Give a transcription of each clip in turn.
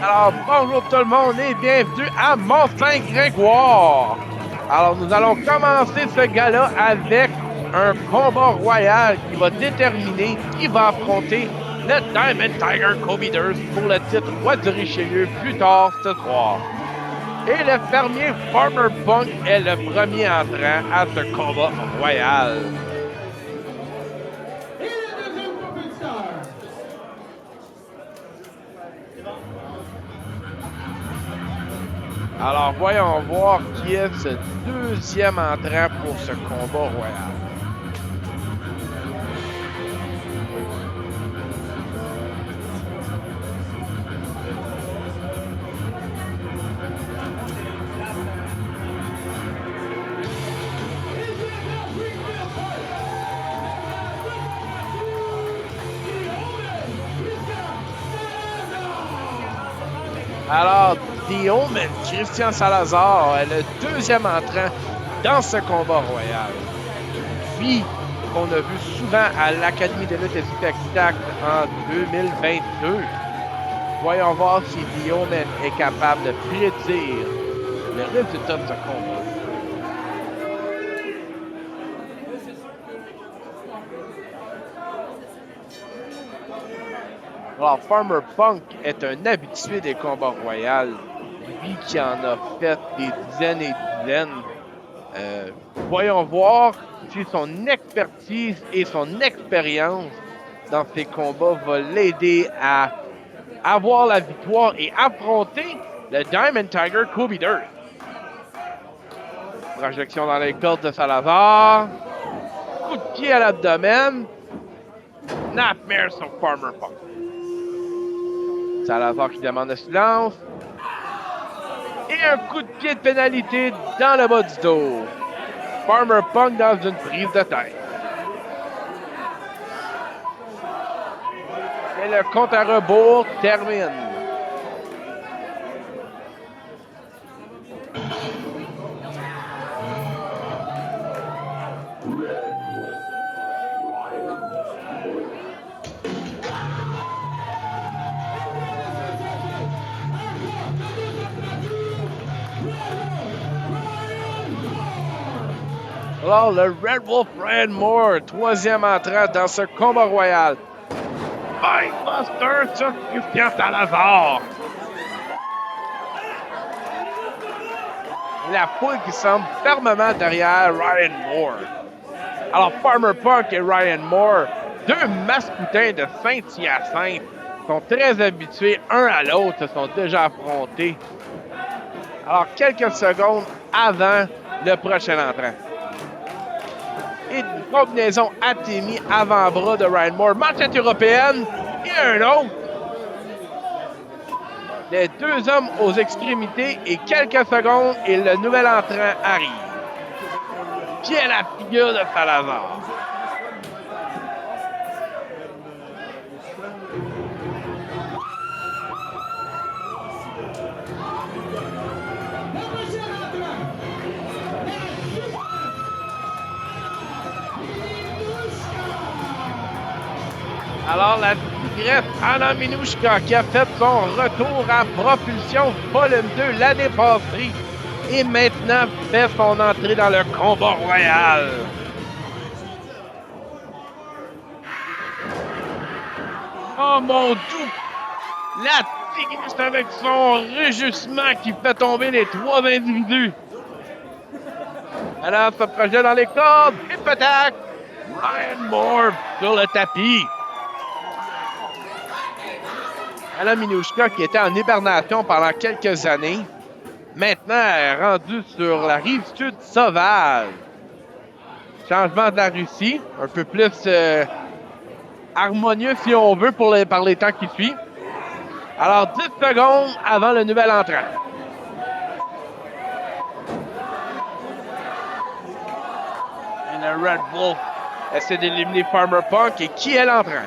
Alors, bonjour tout le monde et bienvenue à Mont-Saint-Grégoire. Alors, nous allons commencer ce gala avec un combat royal qui va déterminer qui va affronter le Diamond Tiger Co-Beaters pour le titre Roi du Richelieu plus tard ce soir. Et le fermier Farmer Punk est le premier entrant à ce combat royal. Alors, voyons voir qui est ce deuxième entrant pour ce combat royal. Alors, The Omen, Christian Salazar, est le deuxième entrant dans ce combat royal. Lui, qu'on a vu souvent à l'Académie de lutte et spectacle en 2022. Voyons voir si The Omen est capable de prédire le résultat de ce combat. Alors, Farmer Punk est un habitué des combats royaux. Lui qui en a fait des dizaines et dizaines. Voyons voir si son expertise et son expérience dans ces combats va l'aider à avoir la victoire et affronter le Diamond Tiger Co-Beaters. Projection dans les cordes de Salazar. Coup de pied à l'abdomen. Nightmare sur Farmer Punk. Salazar qui demande le silence. Et un coup de pied de pénalité dans le bas du dos. Farmer Punk dans une prise de tête. Et le compte à rebours termine. Alors, le Red Wolf Ryan Moore, troisième entrant dans ce combat royal. Buster sur Christian Salazar. La foule qui semble fermement derrière Ryan Moore. Alors, Farmer Punk et Ryan Moore, deux mascoutins de Saint-Hyacinthe, sont très habitués un à l'autre, se sont déjà affrontés. Alors, quelques secondes avant le prochain entrant. Et une combinaison Atemi avant-bras de Ryan Moore. Manchette européenne et un autre. Les deux hommes aux extrémités et quelques secondes et le nouvel entrant arrive. Pied à la figure de Salazar. Alors, la tigresse Anna Minouchka qui a fait son retour à Propulsion Volume 2 l'année passée et maintenant fait son entrée dans le combat royal. Oh mon Dieu! La tigresse avec son rugissement qui fait tomber les trois individus. Alors, se projette dans les cordes et peut-être Ryan Moore sur le tapis. Anna Minouchka qui était en hibernation pendant quelques années, maintenant est rendue sur la rive sud sauvage. Changement de la Russie, un peu plus harmonieux si on veut par les temps qui suivent. Alors 10 secondes avant le nouvel entrant. Et le Red Wolf essaie d'éliminer Farmer Punk et qui est l'entrant?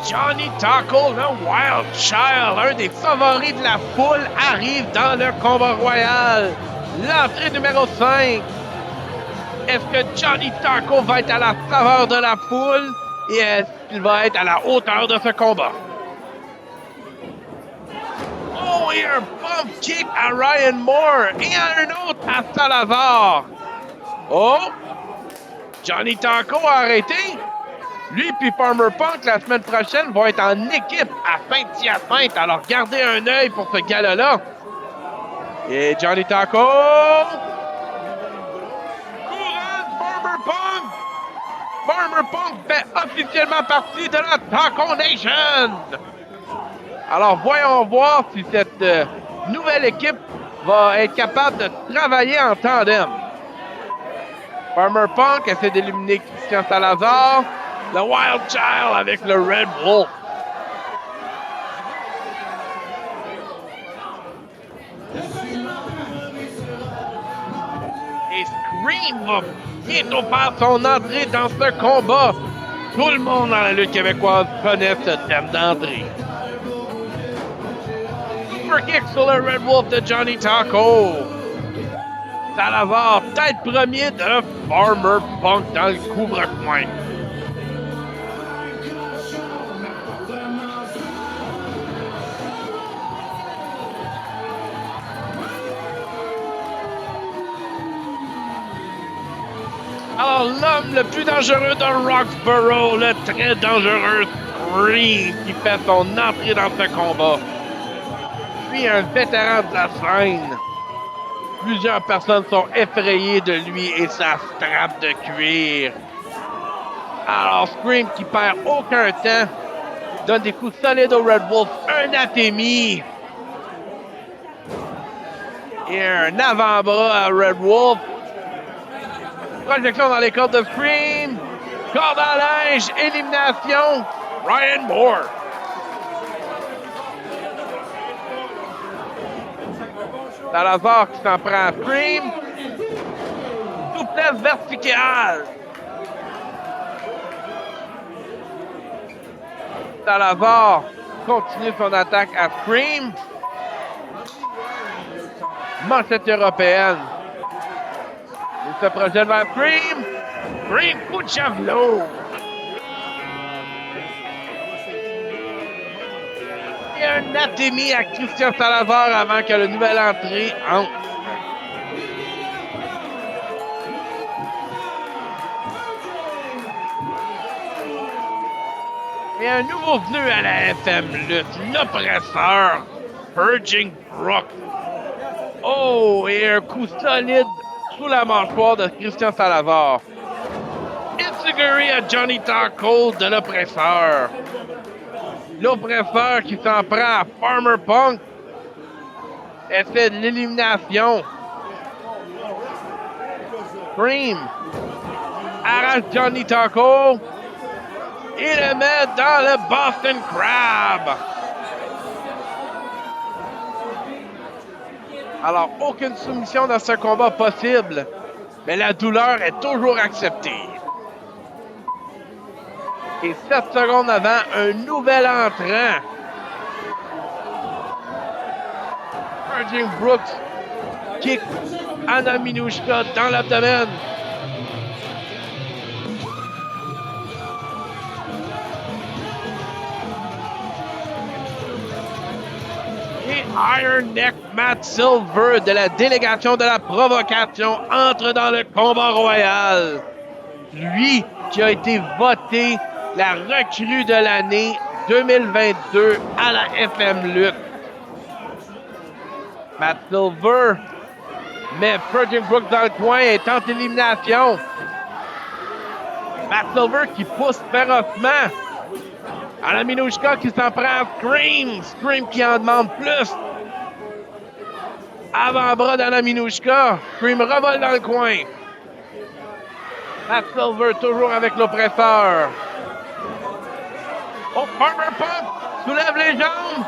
Johnny Taco, le Wild Child, un des favoris de la foule, arrive dans le combat royal. L'entrée numéro 5. Est-ce que Johnny Taco va être à la faveur de la foule et est-ce qu'il va être à la hauteur de ce combat? Oh, et un bump kick à Ryan Moore et un autre à Salazar. Oh, Johnny Taco a arrêté. Lui puis Farmer Punk, la semaine prochaine, vont être en équipe à Saint-Hyacinthe. Alors, gardez un œil pour ce gala-là. Et Johnny Taco... Couronne Farmer Punk! Farmer Punk fait officiellement partie de la Taco Nation! Alors, voyons voir si cette nouvelle équipe va être capable de travailler en tandem. Farmer Punk essaie d'éliminer Christian Salazar. Le Wild Child avec le Red Wolf. Et Scream va bientôt faire son entrée dans ce combat. Tout le monde dans la lutte québécoise connaît ce thème d'entrée. Super kick sur le Red Wolf de Johnny Taco. Salazar, tête premier de Farmer Punk dans le couvre-coin. Alors, l'homme le plus dangereux de Roxborough, le très dangereux Scream, qui fait son entrée dans ce combat. Puis un vétéran de la scène. Plusieurs personnes sont effrayées de lui et sa strap de cuir. Alors, Scream, qui perd aucun temps, donne des coups solides au Red Wolf. Un atémie. Et un avant-bras à Red Wolf. Projection dans les cordes de Scream. Corde à linge. Élimination. Ryan Moore. Salazar qui s'en prend à Scream. Souplesse verticale. Salazar continue son attaque à Scream. Manchette européenne. Il se projette vers Scream. Scream, coup de javelot. Et un atémie à Christian Salazar avant que le nouvel entrée entre. Et un nouveau venu à la FM Lutte, l'oppresseur, Purging Brooks. Oh, et un coup solide sous la mâchoire de Christian Salazar. Itsuguri à Johnny Taco de l'oppresseur. L'oppresseur qui s'en prend à Farmer Punk. Essaie de l'élimination. Scream arrache Johnny Taco et le met dans le Boston Crab. Alors, aucune soumission dans ce combat possible, mais la douleur est toujours acceptée. Et 7 secondes avant, un nouvel entrant. Purging Brooks kick Anna Minushka dans l'abdomen. Et Iron Neck Matt Silver de la délégation de la provocation entre dans le combat royal. Lui qui a été voté la recrue de l'année 2022 à la FM Lutte. Matt Silver met Purging Brooks dans le coin et tente l'élimination. Matt Silver qui pousse férocement. Anna Minushka qui s'en prend à Scream. Scream qui en demande plus. Avant-bras d'Anna Minushka. Scream revole dans le coin. Matt Silver toujours avec l'oppresseur. Oh, Farmer Punk soulève les jambes.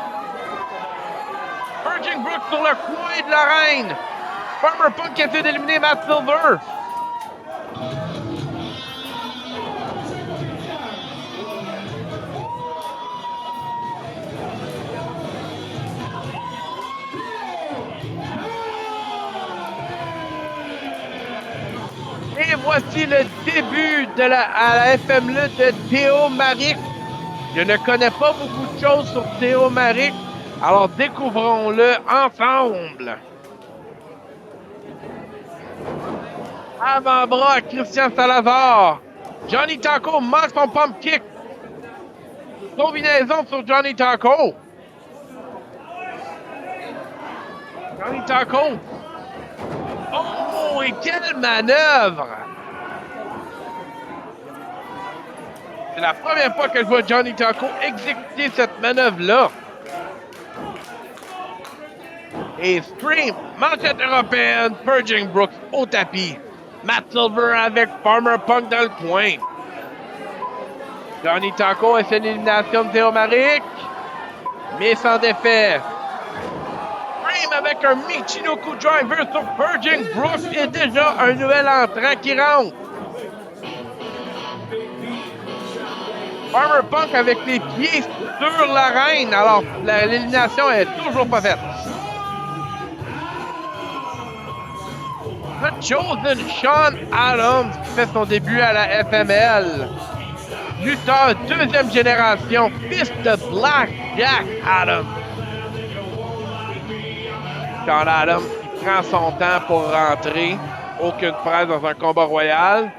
Purging Brooks sur le coin de l'arène. Farmer Punk qui essaie d'éliminer Matt Silver. Et voici le début à la FM Lutte de Théo Maric. Je ne connais pas beaucoup de choses sur Théo Maric, alors découvrons-le ensemble. Avant-bras à Christian Salazar. Johnny Taco manque son pump kick. Combinaison sur Johnny Taco. Johnny Taco. Oh, et quelle manœuvre! C'est la première fois que je vois Johnny Taco exécuter cette manœuvre-là. Et Stream, manchette européenne, Purging Brooks au tapis. Matt Silver avec Farmer Punk dans le coin. Johnny Taco essaie l'élimination de Théo Maric, mais sans défait. Stream avec un Michinoku Driver sur Purging Brooks et déjà un nouvel entrant qui rentre. Farmer Punk avec les pieds sur l'arène, alors l'élimination est toujours pas faite. The Chosen Sean Adams qui fait son début à la FML. Lutteur deuxième génération, fils de Black Jack Adams. Sean Adams qui prend son temps pour rentrer. Aucune presse dans un combat royal.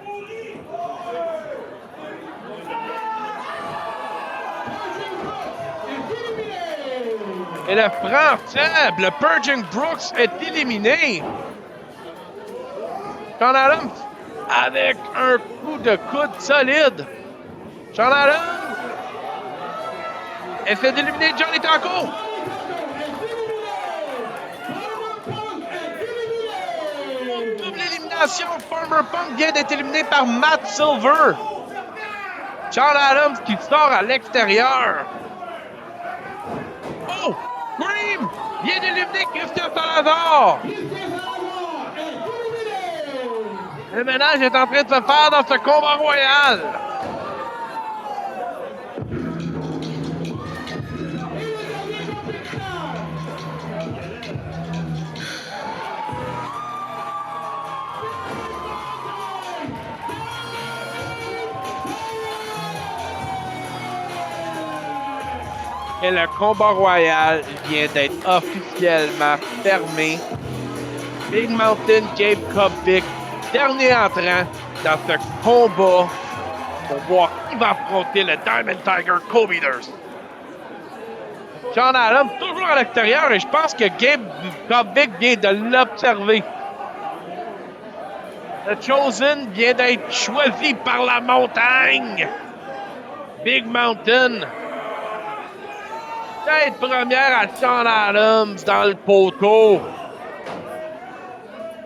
Et le Français, le Purging Brooks, est éliminé. Sean Adams avec un coup de coude solide. Sean Adams essaie d'éliminer Johnny Taco. Double élimination. Farmer Punk vient d'être éliminé par Matt Silver. Sean Adams qui sort à l'extérieur. Oh! Scream vient d'éliminer Christian Salazar. Le ménage est en train de se faire dans ce combat royal. Et le combat royal vient d'être officiellement fermé. Big Mountain Gabe Kovic, dernier entrant dans ce combat pour voir qui va affronter le Diamond Tiger Kobe Durst. Sean Adams toujours à l'extérieur et je pense que Gabe Kovic vient de l'observer. The Chosen vient d'être choisi par la montagne. Big Mountain. Tête première à Sean Adams dans le poteau.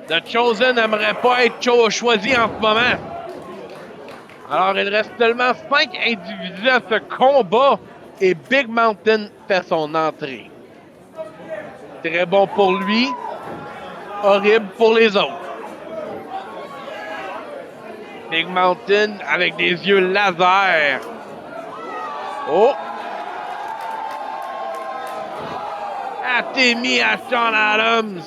The Chosen n'aimerait pas être choisi en ce moment. Alors, il reste seulement 5 individus à ce combat et Big Mountain fait son entrée. Très bon pour lui, horrible pour les autres. Big Mountain avec des yeux laser. Oh! Atémie à Sean Adams.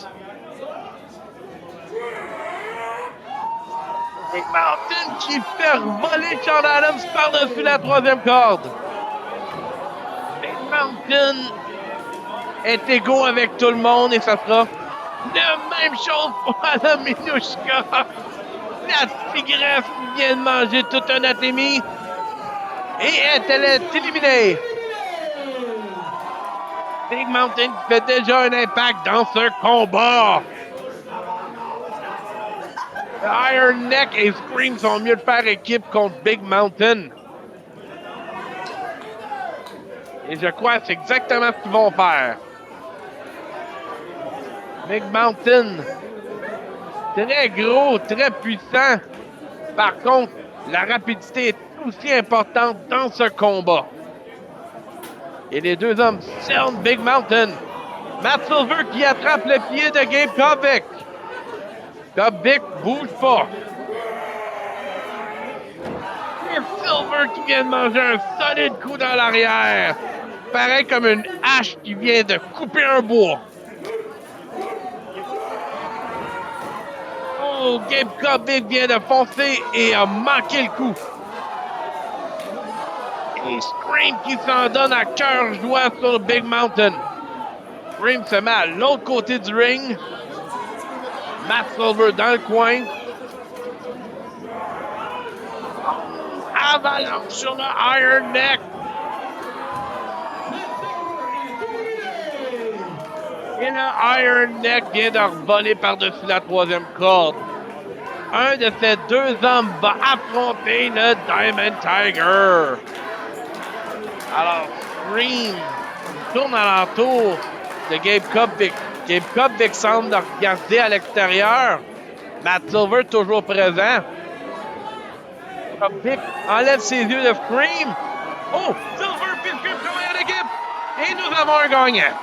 Big Mountain qui fait voler Sean Adams par-dessus la troisième corde. Big Mountain est égaux avec tout le monde et ça sera la même chose pour Adam Minushka. La tigresse qui vient de manger toute un atémie et elle est éliminée. Big Mountain qui fait déjà un impact dans ce combat. Iron Neck et Scream sont mieux de faire équipe contre Big Mountain. Et je crois que c'est exactement ce qu'ils vont faire. Big Mountain, très gros, très puissant. Par contre, la rapidité est aussi importante dans ce combat. Et les deux hommes cernent Big Mountain. Matt Silver qui attrape le pied de Gabe Kovic. Kovic bouge pas. Et Silver qui vient de manger un solide coup dans l'arrière. Pareil comme une hache qui vient de couper un bois. Oh, Oh, Gabe Kovic vient de foncer et a manqué le coup. Et Scream qui s'en donne à cœur joie sur le Big Mountain. Scream se met à l'autre côté du ring. Matt Silver dans le coin. Avalanche sur le Iron Neck. Et le Iron Neck vient de revoler par-dessus la troisième corde. Un de ces deux hommes va affronter le Diamond Tiger. Alors, Scream tourne alentour de Gabe Kovic. Gabe Kovic semble regarder à l'extérieur. Matt Silver toujours présent. Kovic enlève ses yeux de Scream. Oh, Silver puis Scream travaillent en équipe. Et nous avons un gagnant.